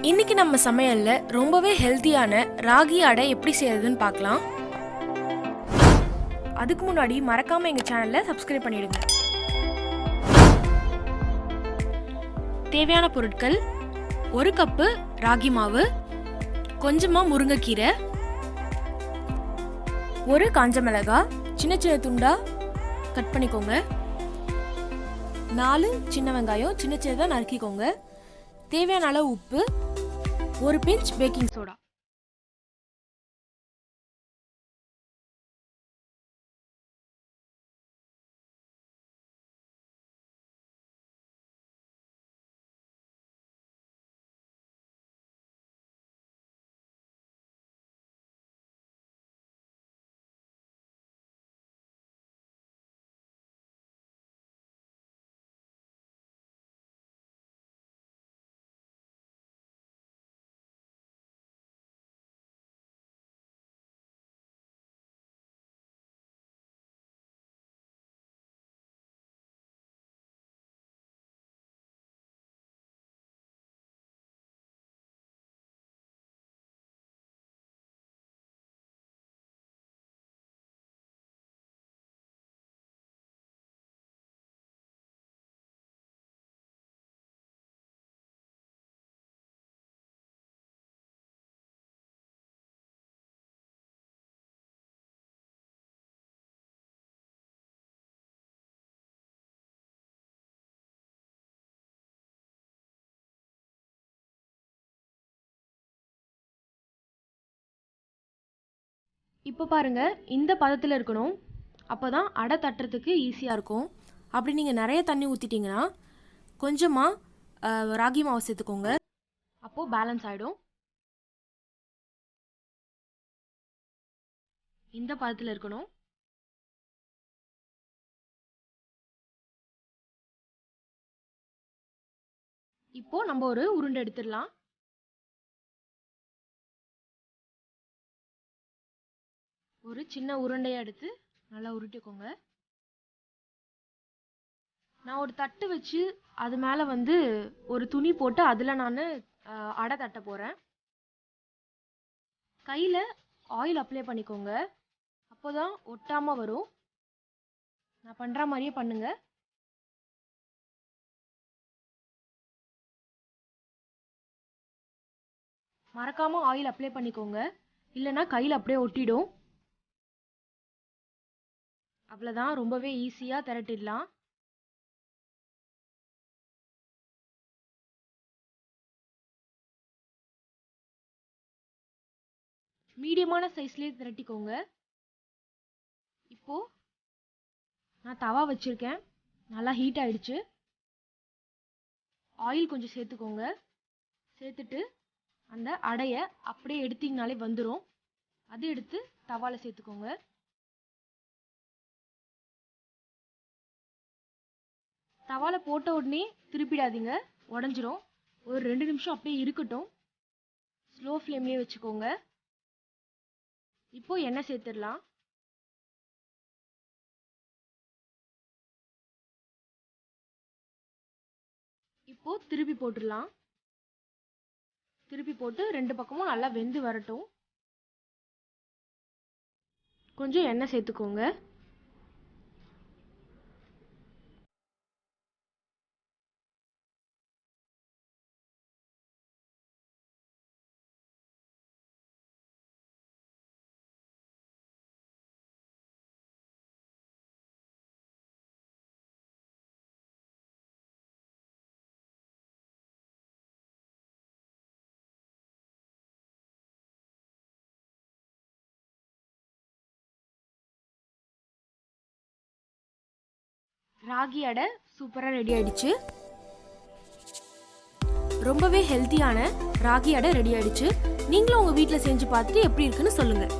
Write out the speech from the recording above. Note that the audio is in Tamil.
இன்னைக்கு நம்ம சமையல்ல ரொம்பவே ஹெல்த்தியான ராகி அடை எப்படி செய்யறதுன்னு பார்க்கலாம். அதுக்கு முன்னாடி மறக்காம எங்க சேனலை சப்ஸ்கிரைப் பண்ணிடுங்க. தேவையான பொருட்கள்: 1 கப்பு ராகி மாவு, கொஞ்சமா முருங்கைக்கீரை, 1 காஞ்ச மிளகாய் சின்ன சின்ன துண்டா கட் பண்ணிக்கோங்க, 4 சின்ன வெங்காயம் சின்ன சின்னதாக நறுக்கிக்கோங்க, தேவையான அளவு உப்பு, 1 பிஞ்ச் பேக்கிங் சோடா. இப்போ பாருங்க, இந்த பதத்தில் இருக்கணும். அப்போ தான் அடை தட்டுறதுக்கு ஈஸியாக இருக்கும். அப்படி நீங்கள் நிறைய தண்ணி ஊற்றிட்டிங்கன்னா கொஞ்சமாக ராகி மாவு சேர்த்துக்கோங்க. அப்போது பேலன்ஸ் ஆகிடும். இந்த பதத்தில் இருக்கணும். இப்போ நம்ம ஒரு உருண்டை எடுத்துடலாம். ஒரு சின்ன உருண்டையை எடுத்து நல்லா உருட்டிக்கோங்க. நான் ஒரு தட்டு வச்சு அது மேலே ஒரு துணி போட்டு அதில் நான் அடை தட்ட போகிறேன். கையில் ஆயில் அப்ளை பண்ணிக்கோங்க. அப்போ தான் ஒட்டாமல் வரும். நான் பண்ணுற மாதிரியே பண்ணுங்க. மறக்காமல் ஆயில் அப்ளை பண்ணிக்கோங்க, இல்லைன்னா கையில் அப்படியே ஒட்டிடும். அவ்வளோதான், ரொம்பவே ஈஸியாக திரட்டிடலாம். மீடியமான சைஸ்லேயே திரட்டிக்கோங்க. இப்போது நான் தவா வச்சுருக்கேன், நல்லா ஹீட் ஆகிடுச்சு. ஆயில் கொஞ்சம் சேர்த்துக்கோங்க. சேர்த்துட்டு அந்த அடையை அப்படியே எடுத்திங்கனாலே வந்துடும். அது எடுத்து தவாவில் சேர்த்துக்கோங்க. தவால போட்ட உடனே திருப்பிடாதீங்க, உடஞ்சிரும். ஒரு 2 நிமிஷம் அப்படியே இருக்கட்டும். ஸ்லோ ஃப்ளேம்லேயே வச்சுக்கோங்க. இப்போ எண்ணெய் சேர்த்துடலாம். இப்போ திருப்பி போட்டுடலாம். திருப்பி போட்டு 2 பக்கமும் நல்லா வெந்து வரட்டும். கொஞ்சம் எண்ணெய் சேர்த்துக்கோங்க. ராகி அடை சூப்பராக ரெடி ஆயிடுச்சு. ரொம்பவே ஹெல்த்தியான ராகி அடை ரெடி ஆயிடுச்சு. நீங்களும் உங்கள் வீட்டில் செஞ்சு பார்த்துட்டு எப்படி இருக்குன்னு சொல்லுங்கள்.